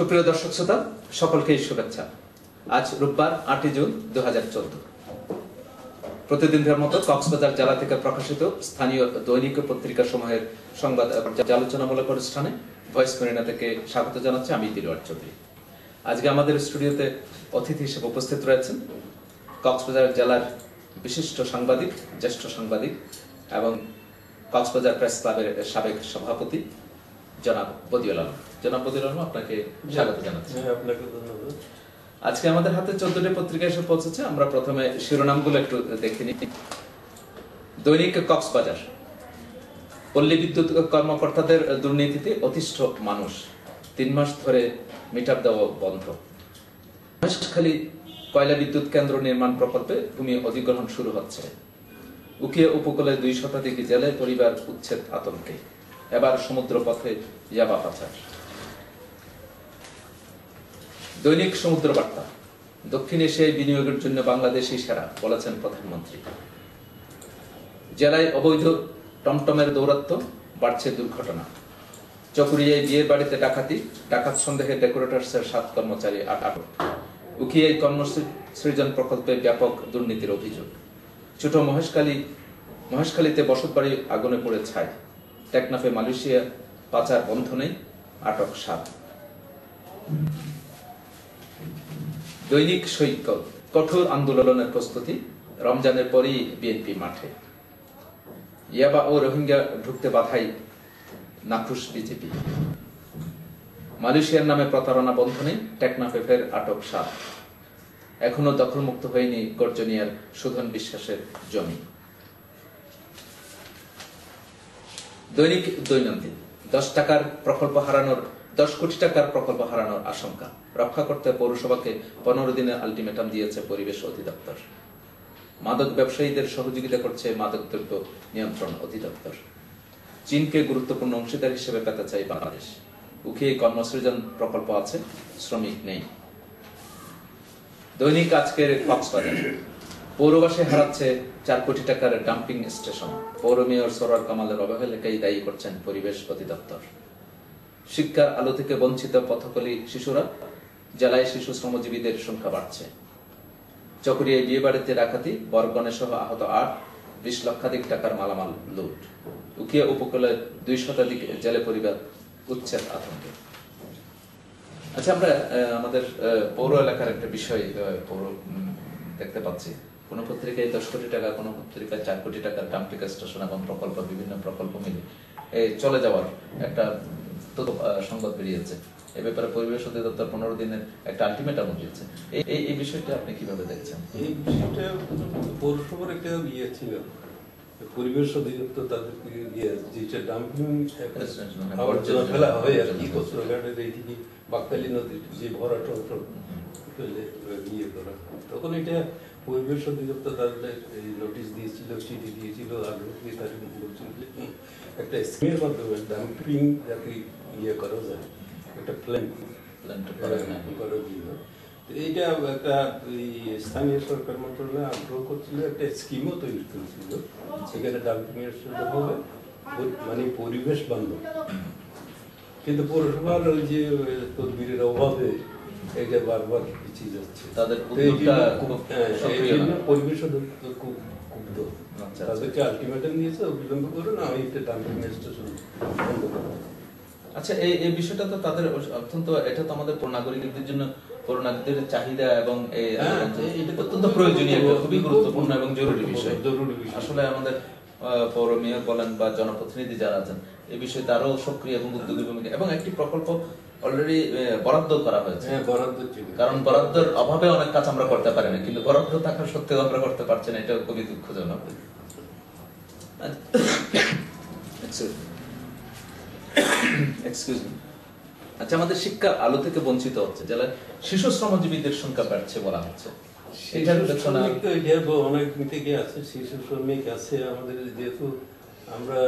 সুপ্রিয় দর্শক শ্রোতা, সকলকে শুভেচ্ছা। আজ রোববার 8 জুন 2014। প্রতিদিনের মতো কক্সবাজার জেলা থেকে প্রকাশিত স্থানীয় দৈনিক পত্রিকা সমূহের সংবাদ আলোচনামূলক অনুষ্ঠানে ভয়েস মেরিনা থেকে স্বাগত জানাচ্ছি আমি দিলওয়ার চৌধুরী। আজকে আমাদের স্টুডিওতে অতিথি হিসেবে উপস্থিত রয়েছেন কক্সবাজার জেলার বিশিষ্ট সাংবাদিক, জ্যেষ্ঠ সাংবাদিক এবং কক্সবাজার প্রেস ক্লাবের সাবেক সভাপতি জনাব বদিউল আলম। জনাব বদিউল আলম, আপনাকে স্বাগত জানাচ্ছি। আপনাকে ধন্যবাদ। আজকে আমাদের হাতে 14টি পত্রিকা এসে পৌঁছেছে। আমরা প্রথমে শিরোনামগুলো একটু দেখে নিই। দৈনিক কক্সবাজার, পল্লী বিদ্যুৎ কর্মকর্তাদের দুর্নীতিতে অতিষ্ঠ মানুষ, 3 মাস ধরে মিটার দেওয়া বন্ধ। মহেশখালী কয়লা বিদ্যুৎ কেন্দ্র নির্মাণ প্রকল্পে ভূমি অধিগ্রহণ শুরু হচ্ছে। উকিয়া উপকূলে 2 শতাধিক জেলে পরিবার উচ্ছেদ আতঙ্কে। এবার সমুদ্র পথে ইয়াবা পাচার। দৈনিক সমুদ্র বার্তা, দক্ষিণ এশিয়ায় বিনিয়োগের জন্য বাংলাদেশই সেরা, বলেছেন প্রধানমন্ত্রী। জেলায় অবৈধ টমটমের দৌরাত্ম্য, বাড়ছে দুর্ঘটনা। চকুরিয়ায় বিয়ের বাড়িতে ডাকাতি, ডাকাত সন্দেহে ডেকোরেটরসের 7 কর্মচারী আটক। উকিয়ায় কর্মসৃজন প্রকল্পে ব্যাপক দুর্নীতির অভিযোগ। ছোট মহেশখালীতে বসতবাড়ি আগুনে পড়ে ছাই। টেকনাফে মালয়েশিয়া পাচার বন্ধ নেই, আটক 7। দৈনিক সৈকত, কঠোর আন্দোলনের প্রস্তুতি, রমজানের পরই বিএনপি মাঠে। ইয়াবা ও রোহিঙ্গা ঢুকতে বাধাই নাখুশ বিজেপি। মালয়েশিয়ার নামে প্রতারণা বন্ধ নেই, টেকনাফে ফের আটক 7। এখনো দখলমুক্ত হয়নি গর্জনিয়ার সুধন বিশ্বাসের জমি। দৈনিক দৈনন্দিন, 10 কোটি টাকার প্রকল্প হারানোর আশঙ্কা। রক্ষা করতে পৌরসভাকে 15 দিনের আলটিমেটাম দিয়েছে পরিবেশ অধিদপ্তর। মাদক ব্যবসায়ীদের সহযোগিতা করছে মাদকদ্রব্য নিয়ন্ত্রণ অধিদপ্তর। চীনকে গুরুত্বপূর্ণ অংশীদার হিসেবে পেতে চাই বাংলাদেশ। উকিয়ে কর্মসৃজন প্রকল্প আছে, শ্রমিক নেই। দৈনিক আজকের কক্সবাজার, পৌরবাসী হারাচ্ছে 4 কোটি টাকার ডাম্পিং স্টেশন। পৌর মেয়র সরোয়ার কামালের অবহেলাকেই দায়ী করছেন পরিবেশ অধিদপ্তর। শিক্ষার আলো থেকে বঞ্চিত পথকলি শিশুরা, জেলায় শিশু শ্রমজীবীদের সংখ্যা বাড়ছে। চকরিয়ায় বিয়ে বাড়িতে ডাকাতি, বরগণে সহ আহত 8, 20 লক্ষাধিক টাকার মালামাল লুট। উকিয়া উপকূলে 2 শতাধিক জেলে পরিবার উচ্ছেদ আতঙ্কে। আচ্ছা, আমরা আমাদের পৌর এলাকার একটা বিষয় দেখতে পাচ্ছি। কোন পত্রিকায় 10 কোটি টাকা, কোন পত্রিকায় 4 কোটি টাকার ডাম্পিং স্টেশন এবং প্রকল্প, বিভিন্ন প্রকল্প মিলে চলে যাওয়ার একটা সংবাদ বেরিয়েছে। এ ব্যাপারে পরিবেশ অধিদপ্তর 15 দিনের একটা আলটিমেটাম দিয়েছে। এই বিষয়টা আপনি কিভাবে দেখছেন? এই বিষয়টা পৌরসভার একটা ছিল, পরিবেশ অধিদপ্তর তাদেরকে যেটা ডাম্পিং আবর্জনা ফেলা হয় আর কি, কচুরাঘাটের এইদিকে বাকতালি নদীর যে ভরাট অংশ ইয়ে করা, তখন এটা পরিবেশ অধিদপ্তর তাদের নোটিশ দিয়েছিল, চিঠি দিয়েছিল, আগ্রহী তাদের বলছিল একটা স্কিমের মাধ্যমে ডাম্পিং যাতে ইয়ে করা যায়, একটা প্ল্যান করার জন্য। এইটা একটা স্থানীয় সরকার মন্ত্রণালয় আগ্রহ করছিল, একটা স্কিমও তৈরি করেছিল, সেখানে ডাম্পিং এর সুযোগ হবে, মানে পরিবেশ বান্ধব। কিন্তু পৌরসভার ওই যে তদবিরের অভাবে এটা বারবার পিছিয়ে যাচ্ছে। পরিবেশ অধিদপ্তর খুব ক্ষুব্ধ, তাদেরকে আলটিমেটাম দিয়েছে, অবিলম্ব করুন, আমি একটা ডাম্পিং স্টেশন বন্ধ করবো। আচ্ছা, এই বিষয়টা তো তাদের অত্যন্ত, এটা তো আমাদের নাগরিকদের জন্য, নাগরিকদের চাহিদা এবং অত্যন্ত প্রয়োজনীয়, খুবই গুরুত্বপূর্ণ এবং জরুরি বিষয়। আসলে আমাদের পৌর মেয়র বলেন বা জনপ্রতিনিধি যারা আছেন, এই বিষয়তে আরো সক্রিয় এবং উদ্যোগী ভূমিকা, এবং একটি প্রকল্প অলরেডি বরাদ্দ করা হয়েছে। কারণ বরাদ্দের অভাবে অনেক কাজ আমরা করতে পারি না, কিন্তু বরাদ্দ থাকা সত্ত্বেও আমরা করতে পারছি না, এটা খুবই দুঃখজনক। আচ্ছা, আমাদের শিক্ষার আলো থেকে বঞ্চিত হচ্ছে, জেলায় শিশু শ্রমজীবীদের সংখ্যা বাড়ছে বলা হচ্ছে। অনেকদিন থেকে আছে শিশু শ্রমিক আছে আমাদের, যেহেতু আমরা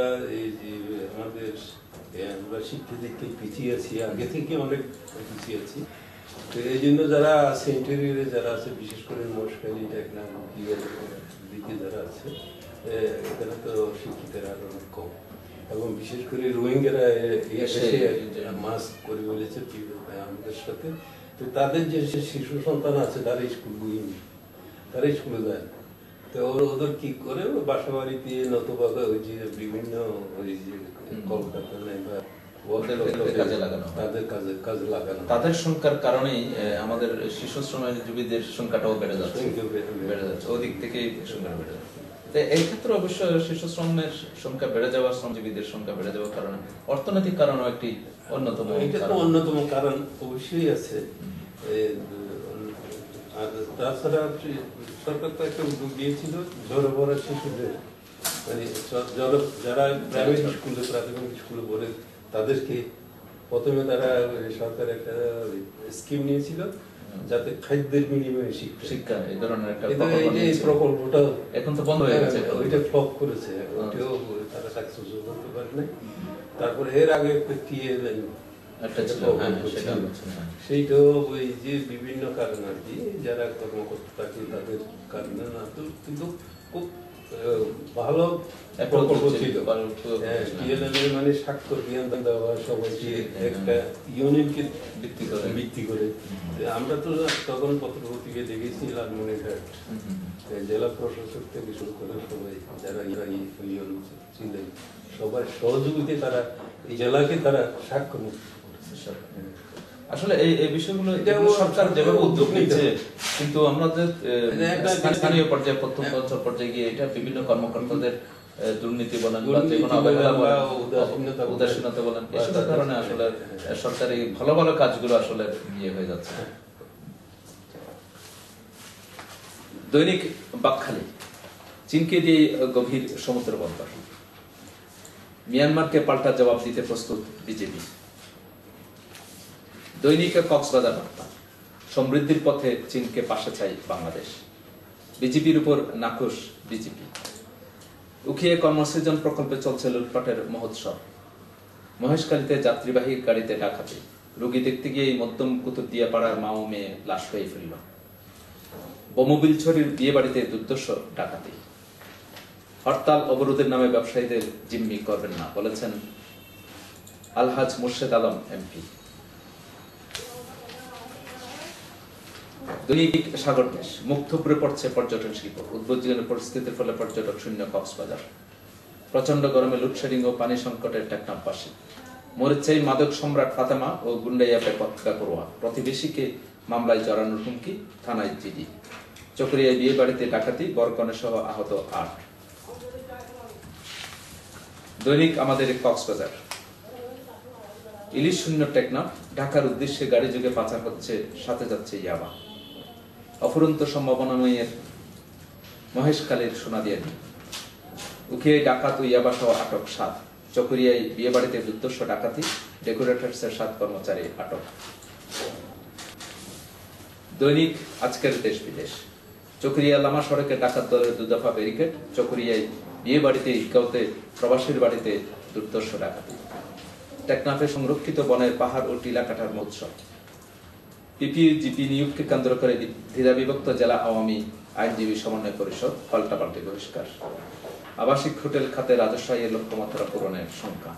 শিক্ষা দিকে পিছিয়ে আছি, আগে থেকে অনেক পিছিয়ে আছি। তো এই জন্য যারা আছে ইন্টেরিয়রে যারা আছে, বিশেষ করে মহেশখালী, টেকনাফ দিকে যারা আছে, এখানে তো শিক্ষিতের হার অনেক কম। এবং বিশেষ করে রোহিঙ্গারা এসে মাস করে বলেছে আমাদের সাথে। তো তাদের যে শিশু সন্তান আছে তারা স্কুল বইনি, তারা স্কুলে যায় না। তো ওদের কি করে বাসা বাড়িতে নতুবা ওই যে বিভিন্ন ওই যে কলকারখানায় বা তাদের সংখ্যার কারণেই আমাদের শিশু শ্রমজীবীদের সংখ্যাটাও বেড়ে যাচ্ছে ওদিক থেকে সংখ্যা বেড়ে যাচ্ছে। এই ক্ষেত্রে অবশ্য শিশু শ্রমের সংখ্যা বেড়ে যাওয়া, শ্রমজীবীদের সংখ্যা বেড়ে যাওয়ার কারণে অর্থনৈতিক কারণও একটি অন্যতম কারণ অবশ্যই আছে। আর তাছাড়া সরকার তো একটা উদ্যোগ দিয়েছিল ঝরে পড়া শিশুদের, মানে যারা প্রাইভেট স্কুলে প্রাথমিক স্কুলে পড়ে তাদেরকে প্রথমে তারা সরকার একটা স্কিম নিয়েছিল যাতে খাদ্যের বিনিময়ে শিক্ষা এই ধরনের একটা প্রকল্পটা এখন তো বন্ধ হয়ে গেছে, ওইটা ফ্লপ করেছে, ওইটাও তারা সাকসেসফুল করতে পারেনি। তারপরে এর আগে একটা টিএলএম সেইটাও ওই যে বিভিন্ন কারণ আর কি, যারা কর্মকর্তা থাকে তাদের কারণে না, তো কিন্তু খুব ভালো প্রকল্প ছিল। মানে স্বাক্ষর দেওয়া সবাইকে একটা ইউনিয়নকে ভিত্তি করে। আমরা তো তখন পত্রপত্রিকায় দেখেছি লালমনিরহাট জেলা প্রশাসক থেকে শুরু করে সবাই যারা ইউনিয়ন ছিলেন সবার সহযোগিতায় তারা এই জেলাকে তারা স্বাক্ষর মুক্ত করেছে। আসলে এই বিষয়গুলো সরকার যেভাবে উদ্যোগ নিচ্ছে, কিন্তু আমরা যে স্থানীয় পর্যায়ে প্রথম বছর পর্যায়ে গিয়ে এটা বিভিন্ন কর্মকর্তাদের দুর্নীতি বলেন বা যে কোনো অবহেলা বলেন, উদাসীনতা বলেন, এসবের কারণে আসলে সরকারি ভালো ভালো কাজগুলো আসলে ইয়ে হয়ে যাচ্ছে। দৈনিক বাকখালী, চীনকে দিয়ে গভীর সমুদ্র বন্দর, মিয়ানমারকে পাল্টা জবাব দিতে প্রস্তুত বিজেপি। দৈনিক কক্সবাজার বার্তা, সমৃদ্ধির পথে চীনকে পাশে চাই বাংলাদেশ, বিজেপির উপর নাখোশ বিজেপি। উখিয়ে কর্মসৃজন প্রকল্পে চলছে লুটপাটের মহোৎসব, মহেশখালীতে যাত্রীবাহী গাড়িতে ডাকাতি, রোগী দেখতে গিয়ে মধ্যম কুতুবদিয়া পাড়ার মা ও মেয়ে লাশ হয়ে ফেলল। বমবিলছড়ির বিয়ে বাড়িতে দুর্দর্শ ডাকাতি। হরতাল অবরোধের নামে ব্যবসায়ীদের জিম্মি করবেন না, বলেছেন আলহাজ মুর্শেদ আলম এমপি। দৈনিক সাগর দেশ, মুখ থুবড়ে পড়ছে পর্যটন শিল্প, উদ্বোধনের পরিস্থিতির ফলে পর্যটক শূন্য কক্সবাজার। প্রচন্ড গরমে লোডশেডিং ও পানি সংকটের টেকনাফবাসী। মরিচাই মাদক সম্রাট ফাতেমা ও গুন্ডাইয়া বেপরোয়া, প্রতিবেশীকে মামলায় জড়ানোর হুমকি, থানায় জিডি। চকরিয়ায় বিয়ে বাড়িতে ডাকাতি, বরকনে সহ আহত ৮। দৈনিক আমাদের কক্সবাজার, ইলিশ শূন্য টেকনাফ, ঢাকার উদ্দেশ্যে গাড়ি যুগে পাচার হচ্ছে, সাথে যাচ্ছে ইয়াবা। অফুরন্ত সম্ভাবনাময়ের মহেশখালীর সোনাদিয়ানি। উখিয়ায় ডাকাত ও ইয়াবা সহ আটক ৭। চকরিয়ায় বিয়ে বাড়িতে দুর্দর্শ ডাকাতি, ডেকোরেটরসের ৭ কর্মচারী আটক। দৈনিক আজকের দেশ বিদেশ, চকরিয়া লামা সড়কে ডাকাত দলের ২ দফা ব্যারিকেড, চকরিয়ায় বিয়ে বাড়িতে ইটগাঁওতে প্রবাসীর বাড়িতে দুর্দর্শ ডাকাতি। টেকনাফে সংরক্ষিত বনের পাহাড় ও টিলা কাটার মহোৎসব। পিপিজিপি নিয়োগকে কেন্দ্র করে দ্বিধাবিভক্ত জেলা আওয়ামী আইনজীবী সমন্বয় পরিষদ, পাল্টাপাল্টি বহিষ্কার। আবাসিক হোটেল খাতে রাজস্ব আয়ের লক্ষ্যমাত্রা পূরণের সংখ্যা।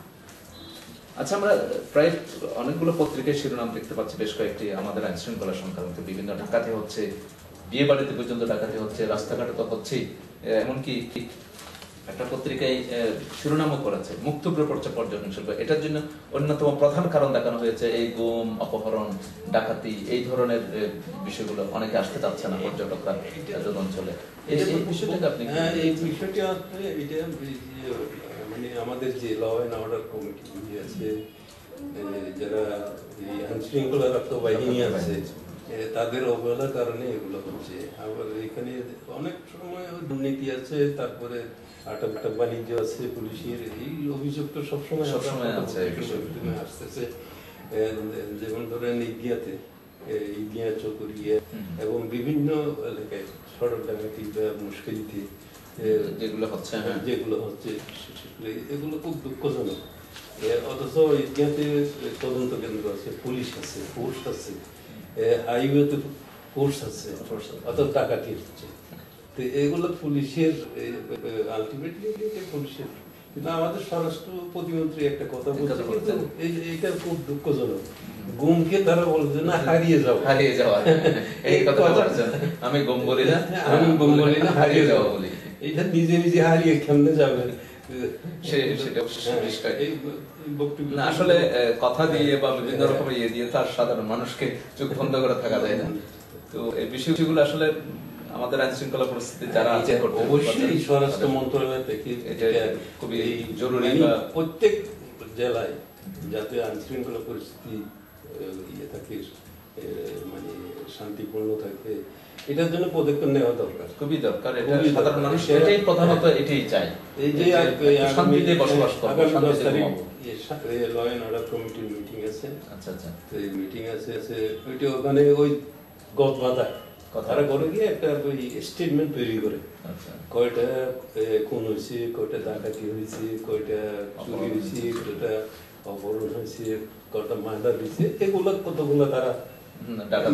আচ্ছা, আমরা প্রায় অনেকগুলো পত্রিকায় শিরোনাম দেখতে পাচ্ছি, বেশ কয়েকটি আমাদের আইন শৃঙ্খলা সংক্রান্ত বিভিন্ন ডাকাতি হচ্ছে, বিয়ে বাড়িতে পর্যন্ত ডাকাতি হচ্ছে, রাস্তাঘাটে তো হচ্ছেই। এমনকি একটা পত্রিকায় শিরোনামও করেছে মুখ থুবড়ে পড়ছে পর্যটন শিল্প। এটার জন্য অন্যতম প্রধান কারণ দেখানো হয়েছে এই গুম, অপহরণ, ডাকাতি, এই ধরনের বিষয়গুলো। অনেকে আসতে চাচ্ছে না পর্যটকরা অঞ্চলে। এই বিষয়টাকে আপনি এই বিষয়টা এটা মানে আমাদের যে ল অ্যান্ড অর্ডার কমিটি আছে, যারা আইন শৃঙ্খলা রক্ষা বাহিনী আছে, তাদের অবহেলার কারণে এগুলো হচ্ছে। আবার এখানে অনেক সময় দুর্নীতি আছে, তারপরে আটক বাণিজ্য আছে, পুলিশের এই অভিযোগ তো সবসময় আসতেছে। যেমন ধরেন ইগিয়া চকরিয়া এবং বিভিন্ন এলাকায় সড়ক ডাকাতি বা মুশকিলতে যেগুলো হচ্ছে এগুলো খুব দুঃখজনক। অথচ ইগিয়াতে তদন্ত কেন্দ্র আছে, পুলিশ আছে, ফোর্স আছে, হাইওয়েতে ফোর্স আছে, অত ডাকাতি হচ্ছে। তো এগুলো পুলিশের আলটিমেটলি পুলিশের কিন্তু আমাদের স্বরাষ্ট্র প্রতিমন্ত্রী একটা কথা এই বলছে, কথা কিন্তু বলছেন। এইটা খুব দুঃখজনক। গুমকে তারা বলছে না হারিয়ে যাও, হারিয়ে যাওয়া, এই কথাটা বলছেন। আমি গুম বলি না, আমি গুম বলি না, হারিয়ে যাও বলি। এটা নিজে নিজে হারিয়ে কেমনে যাবে? সেটা অবশ্য পরিষ্কার। এই বক্তব্য না, আসলে কথা দিয়ে বা বিভিন্ন রকমের ইয়ে দিয়ে তার সাধারণ মানুষকে চোখ বন্ধ করে থাকা যায় না। তো এই বিষয়গুলো আসলে আমাদের আইন শৃঙ্খলা পরিস্থিতি যারা আছে অবশ্যই স্বরাষ্ট্র মন্ত্রণালয় থেকে এটা খুবই জরুরি মানে বা প্রত্যেক জেলায় যাতে আইন শৃঙ্খলা পরিস্থিতি ইয়ে থাকে, মানে শান্তিপূর্ণ থাকে, এটার জন্য পদক্ষেপ নেওয়া দরকার, খুবই দরকার। এটা খুবই সাধারণ দরকার। মানুষ এটাই প্রধানত এটাই চায়, এই যে একটু শান্তিতে বসবাস করবো, আগামী 10 শান্তিতে তারিখ ঘুমাবো। ল অ্যান্ড অর্ডার কমিটির মিটিং আছে। আচ্ছা আচ্ছা। তো এই মিটিং আছে ওইটা ওখানে ওই গদ বাঁধা তারা করে গিয়ে একটা ওই স্টেটমেন্ট তৈরি করে, আচ্ছা। কয়টা খুন হয়েছে, কয়টা ডাকাতি হয়েছে, কয়টা চুরি হয়েছে, কয়টা অপহরণ হয়েছে, কয়টা মার্ডার হয়েছে, এগুলো কতগুলো তারা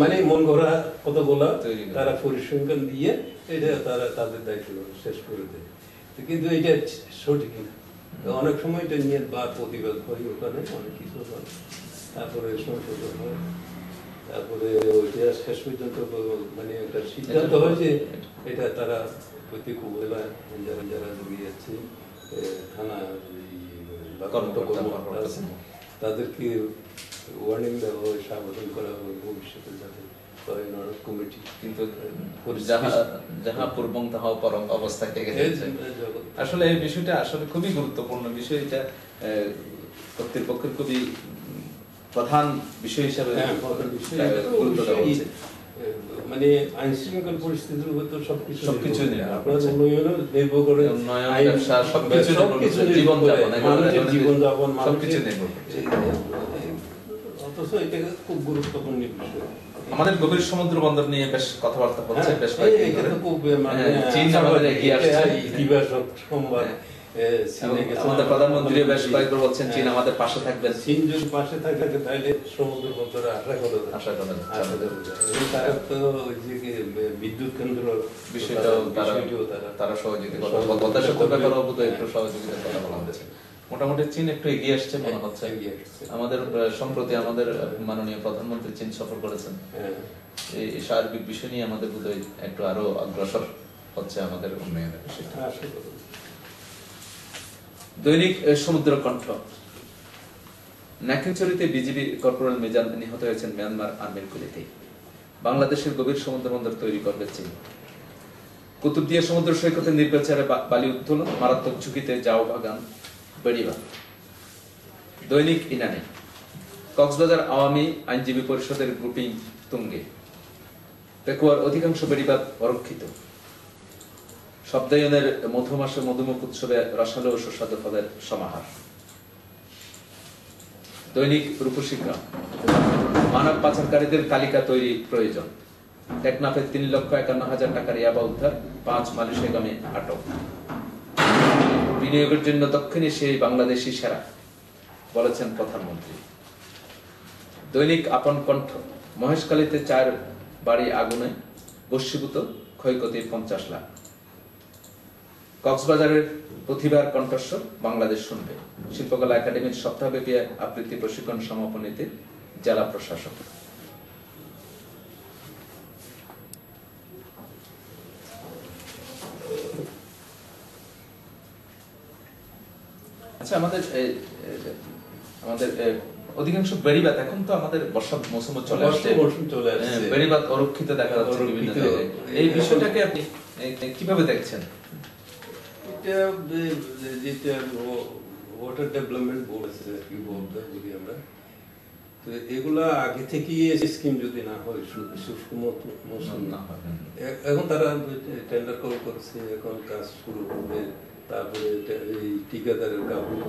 মানে মন গড়া কতগুলো তারা পরিসংখ্যান দিয়ে এটা তারা তাদের দায়িত্ব শেষ করে দেয়। কিন্তু এটা সঠিক না। অনেক সময় এটা নিয়ে বা প্রতিবাদ হয়, ওখানে অনেক কিছু হয়, তারপরে সংশোধন হয়, তারপরে ওইটা শেষ পর্যন্ত মানে একটা সিদ্ধান্ত হয় যে এটা তারা প্রত্যেক উপজেলা যারা যারা জড়িয়েছে থানা তাদেরকে ওয়ার্নিং দেওয়া হয়, সাবধান করা হয় ভবিষ্যতে যাতে কমিটি। কিন্তু যাহা পূর্বং তাহা পরং অবস্থায় থেকে যাচ্ছে। আসলে এই বিষয়টা আসলে খুবই গুরুত্বপূর্ণ বিষয়, এটা কর্তৃপক্ষের খুবই প্রধান বিষয় হিসাবে গুরুত্ব দেওয়া হচ্ছে। মানে আইন শৃঙ্খলা পরিস্থিতির উপর তো সবকিছু আপনার উন্নয়নও নির্ভর করে, উন্নয়ন, ব্যবসা, সবকিছু জীবনযাপন, মানুষের জীবনযাপন, সবকিছু নির্ভর করছে। অথচ এটা খুব গুরুত্বপূর্ণ বিষয়। আমাদের গভীর সমুদ্র বন্দর নিয়ে বেশ কথাবার্তা হচ্ছে, বেশ চীন আমাদের এগিয়ে আসছে, ইতিবাচক সংবাদ। আমাদের প্রধানমন্ত্রী বেশ কয়েকবার বলছেন চীন আমাদের পাশে থাকবেন। চীন যদি পাশে থাকে তাহলে সমুদ্র বন্দরে আশা করা তারা তো ওই যে বিদ্যুৎ কেন্দ্র বিষয়টাও তারা সহযোগিতা করবে, একটু সহযোগিতার কথা বলা হচ্ছে। মোটামুটি চীন একটু এগিয়ে আসছে মনে হচ্ছে। আমাদের সম্প্রতি আমাদের মাননীয় প্রধানমন্ত্রী চীন সফর করেছেন। এই সার্বিক বিষয় নিয়ে আমাদের বোধহয় একটু আরো অগ্রসর হচ্ছে আমাদের উন্নয়নের বিষয়টা। দৈনিক সমুদ্র কণ্ঠ। নাকিংচুরিতে বিজিবি কর্পোরাল মিজান নিহত হয়েছেন মিয়ানমার আর্মির গুলিতে। বাংলাদেশের গভীর সমুদ্র বন্দর তৈরি করবে চীন। কুতুবদিয়া সমুদ্র সৈকতে নির্বিচারে বালি উত্তোলন, মারাত্মক ঝুঁকিতে জাও বাগান বেড়িবাঁধ। দৈনিক ইনানি। কক্সবাজার আওয়ামী আইনজীবী পরিষদের গ্রুপিং তুঙ্গে। পেকুয়ার অধিকাংশ বেড়িবাঁধ অরক্ষিত। শব্দায়নের মধুমাসে মধুমুখ উৎসবে রসালো ও সুস্বাদু ফলের সমাহার। দৈনিক রূপসী গ্রাম। মানব পাচারকারীদের তালিকা তৈরি প্রয়োজন। টেকনাফে 3,51,000 টাকার ইয়াবা উদ্ধার, 5 মালয়েশিয়াগামী আটক। বিনিয়োগের জন্য দক্ষিণ এশিয়ায় বাংলাদেশি সেরা, বলেছেন প্রধানমন্ত্রী। দৈনিক আপন কণ্ঠ। মহেশখালীতে 4 বাড়ি আগুনে ভস্মীভূত, ক্ষয়ক্ষতি 50 লাখ। কক্সবাজারের প্রতিভার কণ্ঠস্বর বাংলাদেশ শুনবে। শিল্পকলা একাডেমির সপ্তাহব্যাপী আবৃত্তি প্রশিক্ষণ সমাপনীতে জেলা প্রশাসক। আচ্ছা, আমাদের অধিকাংশ বেড়িবাঁধ, এখন তো আমাদের বর্ষা মৌসুম চলে আসছে, বেড়িবাঁধ অরক্ষিত দেখা যাচ্ছে বিভিন্ন জায়গায়। এই বিষয়টাকে আপনি কিভাবে দেখছেন? যেটা ওয়াটার ডেভেলপমেন্ট বোর্ড আছে কি বলতে বলি আমরা, তো এগুলা আগে থেকেই স্কিম যদি না হয়, শুষ্ক মৌসুম না হয়, এখন তারা টেন্ডার কল করছে, এখন কাজ শুরু হবে। তারপরে এই ঠিকাদারের কাপড়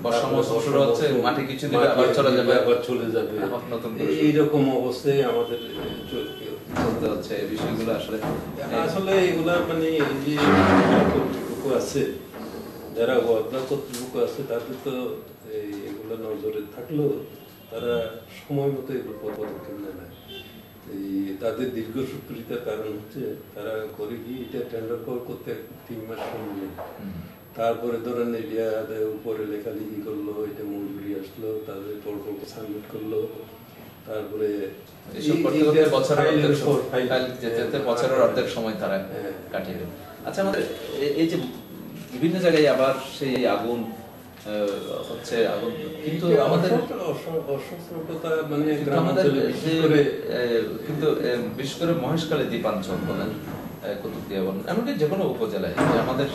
বর্ষা মৌসুম শুরু হচ্ছে, মাটি কিছু দিলে আবার চলে যাবে, এইরকম অবস্থায় আমাদের চলতে হচ্ছে। এই বিষয়গুলো আসলে এগুলা মানে যে কর্তৃপক্ষ আছে, যারা ওয়াদা কর্তৃপক্ষ আছে, তাদের তো এগুলো নজরে থাকলেও তারা সময় মতো এগুলো পদক্ষেপ নেয় না। তাদের দীর্ঘসূত্রিতার কারণ হচ্ছে তারা করে কি এটা টেন্ডার করতে 3 মাস সময় নেই। তারপরে ধরেন এটা উপরে লেখালেখি করলো, এটা মঞ্জুরি আসলো, তারপরে প্রকল্প সাবমিট করলো, তারপরে এসব করতে করতে বছরের ফাইলের অর্ধেক সময় তারা কাটিয়ে দেবে। আচ্ছা, আমাদের এই যে বিভিন্ন জায়গায় আবার সেই আগুন হচ্ছে, আগুন কিন্তু আমাদের অসতর্কতা মানে আমাদের বিশেষ করে কিন্তু বিশেষ করে মহেশখালী দ্বীপাঞ্চল বলেন, কুতুবদিয়া বলেন, এমনকি যে কোনো উপজেলায় যে আমাদের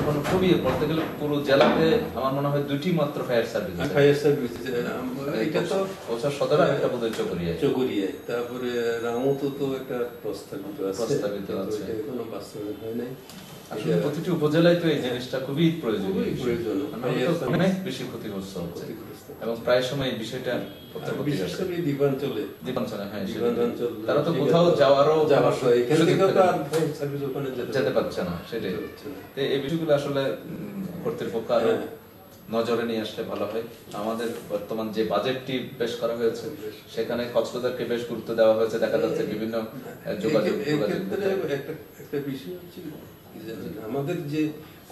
এখন খুবই বলতে গেলে পুরো জেলাতে আমার মনে হয় 2টি মাত্র ফায়ার সার্ভিস। এটা তো সদর আর একটা বোধহয় চকরিয়ায়, তারপরে রামতো তো একটা প্রস্তাবিত আছে, এখনো বাস্তবায়ন হয় নাই। আসলে প্রতিটি উপজেলায় তো এই জিনিসটা খুবই প্রয়োজন, অনেক বেশি ক্ষতিগ্রস্ত হচ্ছে এবং প্রায় সময় এই বিষয়টা বিশেষ করে দ্বীপাঞ্চলে, হ্যাঁ, তারা তো কোথাও যাওয়ারও যেতে পারছে না, সেটাই। এই বিষয়গুলো আসলে কর্তৃপক্ষ আরো নজরে নিয়ে আসলে ভালো হয়। আমাদের বর্তমান যে বাজেটটি পেশ করা হয়েছে সেখানে কক্সবাজারকে বেশ গুরুত্ব দেওয়া হয়েছে, দেখা যাচ্ছে বিভিন্ন যোগাযোগ। একটা বিষয় হচ্ছে আমাদের যে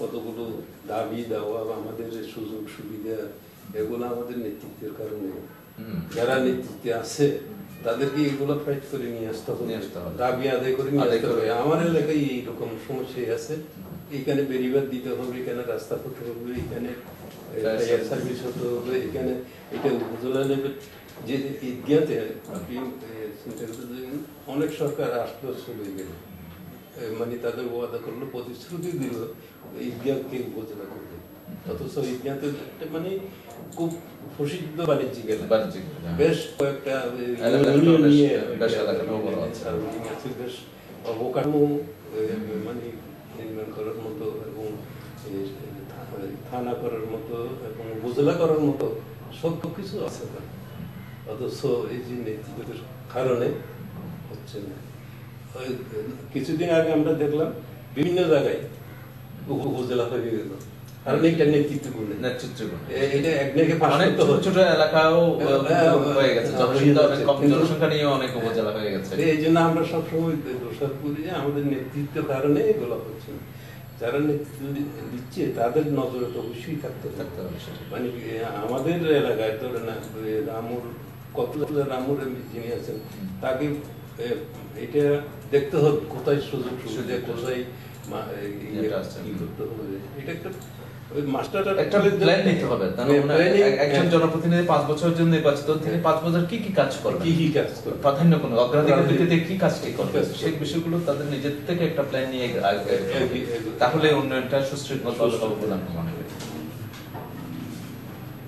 কতগুলো দাবি দেওয়া বা আমাদের সুযোগ সুবিধা, এগুলো আমাদের নেতৃত্বের কারণে, যারা নেতৃত্বে আছে তাদেরকে এগুলো ফাইট করে নিয়ে আসতে হবে, দাবি আদায় করে নিয়ে আসতে হবে। আমার এলাকায় এইরকম সমস্যাই আছে, এখানে বেরিবাদ দিতে হবে, এখানে রাস্তা করতে হবে, এখানে সার্ভিস হতে হবে, এখানে এটা উপজেলা লেভেল যে ঈদগাতে আপনি চিন্তা করতে অনেক সরকার আসলো চলে গেল, মানে তাদের ওয়াদা করলো, প্রতিশ্রুতি দিল ঈদগাহকে উপজেলা করবে, অথচ ঈদগাতে মানে খুব প্রসিদ্ধ বাণিজ্যিক বেশ কয়েকটা বেশ অবকাঠামো মানে নির্মাণ করার মতো এবং থানা করার মতো এবং উপজেলা করার মতো সব কিছু আছে, অথচ এই যে নেতৃত্বের কারণে হচ্ছে না। কিছুদিন আগে আমরা দেখলাম বিভিন্ন জায়গায় উপজেলা হয়ে গেল, কারণ এটা নেতৃত্ব ছোট এলাকাও হয়ে গেছে, জনসংখ্যা নিয়ে অনেক উপজেলা হয়ে গেছে। এই জন্য আমরা সবসময় দোষারোপ করি যে আমাদের নেতৃত্বের কারণে এগুলো হচ্ছে না। যারা নেতৃত্ব দিচ্ছে তাদের নজরে তো অবশ্যই থাকতে হবে। মানে আমাদের এলাকায় ধরে না রামুর কক্সবাজার রামুর যিনি আছেন তাকে এটা দেখতে হবে কোথায় সুযোগ সুবিধা, কোথায় করতে হবে, এটা একটা একজন জনপ্রতিনিধি 5 বছরের জন্য নির্বাচিত, তিনি 5 বছর কি কি কাজ করবেন, কি কাজ করবেন, প্রাধান্য কোন অগ্রাধিকার ভিত্তিতে কি কাজটি করবেন, সেই বিষয়গুলো তাদের নিজের থেকে একটা প্ল্যান নিয়ে তাহলে উন্নয়নটা সুশৃঙ্খল হবে বলে আমি মনে করি।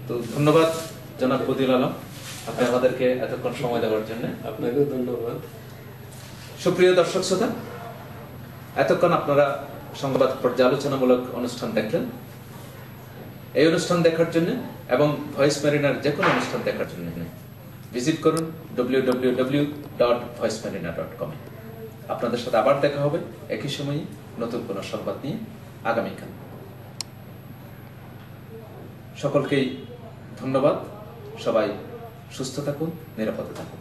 তো ধন্যবাদ জনাব বদিউল আলম, আপনি আমাদেরকে এতক্ষণ সময় দেওয়ার জন্য। আপনাকেও ধন্যবাদ। সুপ্রিয় দর্শক শ্রোতা, এতক্ষণ আপনারা সংবাদ পর্যালোচনামূলক অনুষ্ঠান দেখলেন। এই অনুষ্ঠান দেখার জন্য এবং ভয়েস মেরিনার যে কোনো অনুষ্ঠান দেখার জন্য ভিজিট করুন www.voicemarina.com। আপনাদের সাথে আবার দেখা হবে একই সময়ে নতুন কোনো সংবাদ নিয়ে আগামীকাল। সকলকেই ধন্যবাদ, সবাই সুস্থ থাকুন, নিরাপদে থাকুন।